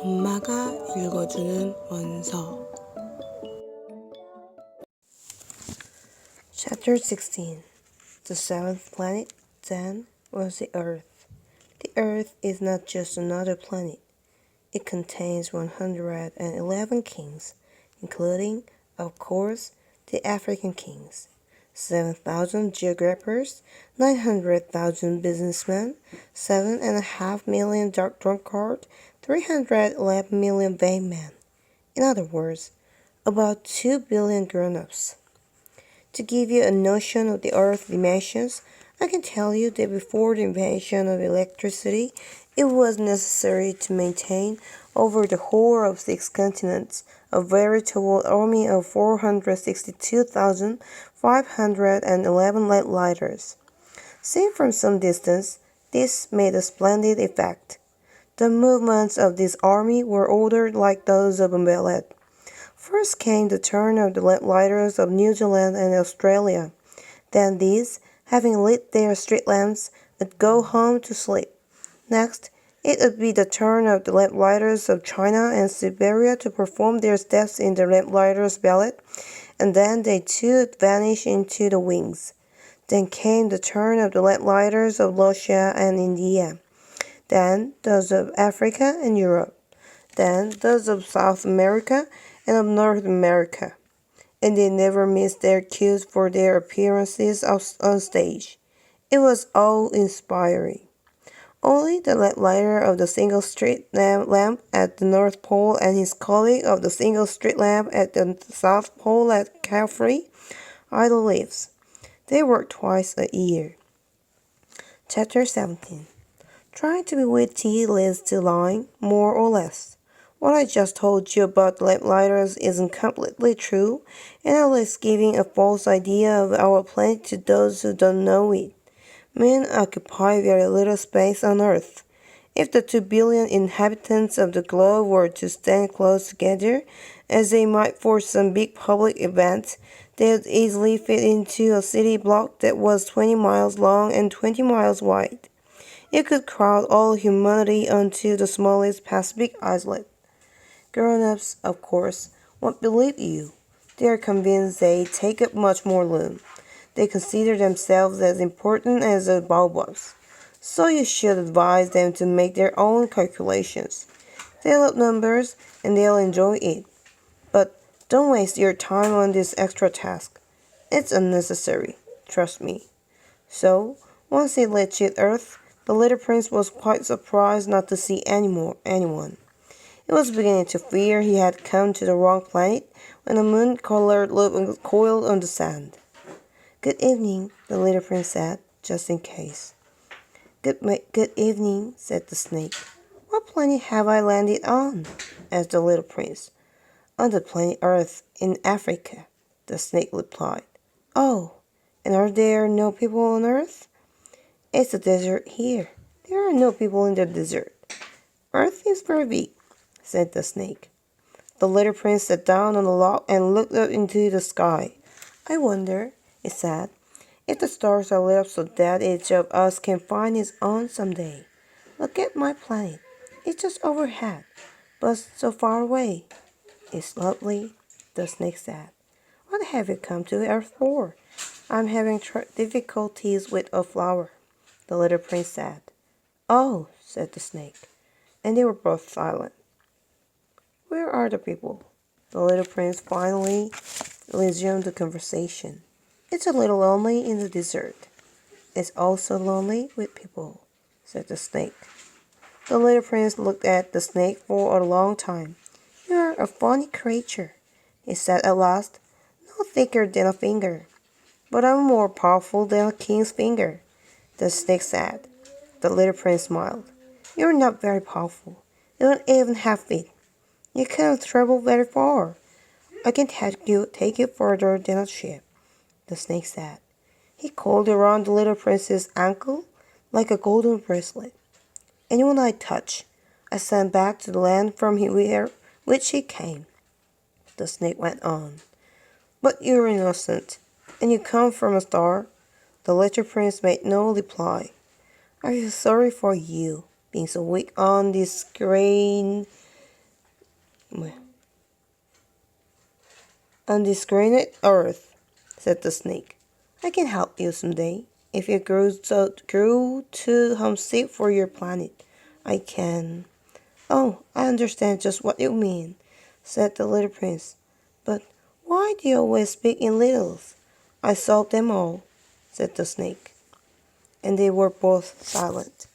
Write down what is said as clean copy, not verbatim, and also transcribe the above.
엄마가 읽어주는 원서 Chapter 16. The seventh planet, then, was the Earth. The Earth is not just another planet. It contains 111 kings, including, of course, the African kings, 7,000 geographers, 900,000 businessmen, 7.5 million drunkards, 311 million vain men. In other words, about 2 billion grown-ups. To give you a notion of the Earth's dimensions, I can tell you that before the invention of electricity, it was necessary to maintain over the whole of 6 continents a veritable army of 462,511 lamp-lighters. Seen from some distance, this made a splendid effect. The movements of this army were ordered like those of a ballet. First came the turn of the lamp-lighters of New Zealand and Australia. Then these, having lit their street lamps, would go home to sleep. Next, it would be the turn of the lamp-lighters of China and Siberia to perform their steps in the lamp-lighters' ballet, and then they too would vanish into the wings. Then came the turn of the lamp-lighters of Russia and India. Then those of Africa and Europe. Then those of South America and of North America, and they never missed their cues for their appearances on stage. It was awe-inspiring. Only the lamp-lighter of the single street lamp at the North Pole and his colleague of the single street lamp at the South Pole at Calvary are the lives. They work twice a year. Chapter 17. Trying to be witty leads to lying, more or less. What I just told you about the lamp-lighters isn't completely true, and I risk giving a false idea of our planet to those who don't know it. Men occupy very little space on Earth. If the 2 billion inhabitants of the globe were to stand close together, as they might for some big public event, they would easily fit into a city block that was 20 miles long and 20 miles wide. You could crowd all humanity onto the smallest Pacific islet. Grown-ups, of course, won't believe you. They are convinced they take up much more room. They consider themselves as important as the baobabs. So you should advise them to make their own calculations. They love numbers and they'll enjoy it. But don't waste your time on this extra task. It's unnecessary, trust me. So, once he reached Earth, the little prince was quite surprised not to see anyone. He was beginning to fear he had come to the wrong planet when a moon-colored loop coiled on the sand. "Good evening," the little prince said, just in case. Good evening," said the snake. "What planet have I landed on?" asked the little prince. "On the planet Earth, in Africa," the snake replied. "Oh, and are there no people on Earth?" "It's a desert here. There are no people in the desert." "Earth is very big," said the snake. The little prince sat down on a log and looked up into the sky. "I wonder," he said, "if the stars are lit up so that each of us can find his own someday. Look at my planet. It's just overhead, but so far away." "It's lovely," the snake said. "What have you come to Earth for?" "I'm having difficulties with a flower," the little prince said. "Oh," said the snake, and they were both silent. "Where are the people?" The little prince finally resumed the conversation. "It's a little lonely in the desert." "It's also lonely with people," said the snake. The little prince looked at the snake for a long time. "You're a funny creature," he said at last. "No thicker than a finger." "But I'm more powerful than a king's finger," the snake said. The little prince smiled. "You're not very powerful. You don't even have feet. You can't travel very far. I can take you further than a ship," the snake said. He coiled around the little prince's ankle like a golden bracelet. "Anyone I touch, I send back to the land from which he came," the snake went on. "But you're innocent, and you come from a star." The little prince made no reply. "I feel sorry for you, being so weak on this green On this granite earth, said the snake. I can help you someday. If you grew too homesick for your planet, I can. Oh, I understand just what you mean, said the little prince. But why do you always speak in riddles? I solved them all, said the snake. And they were both silent.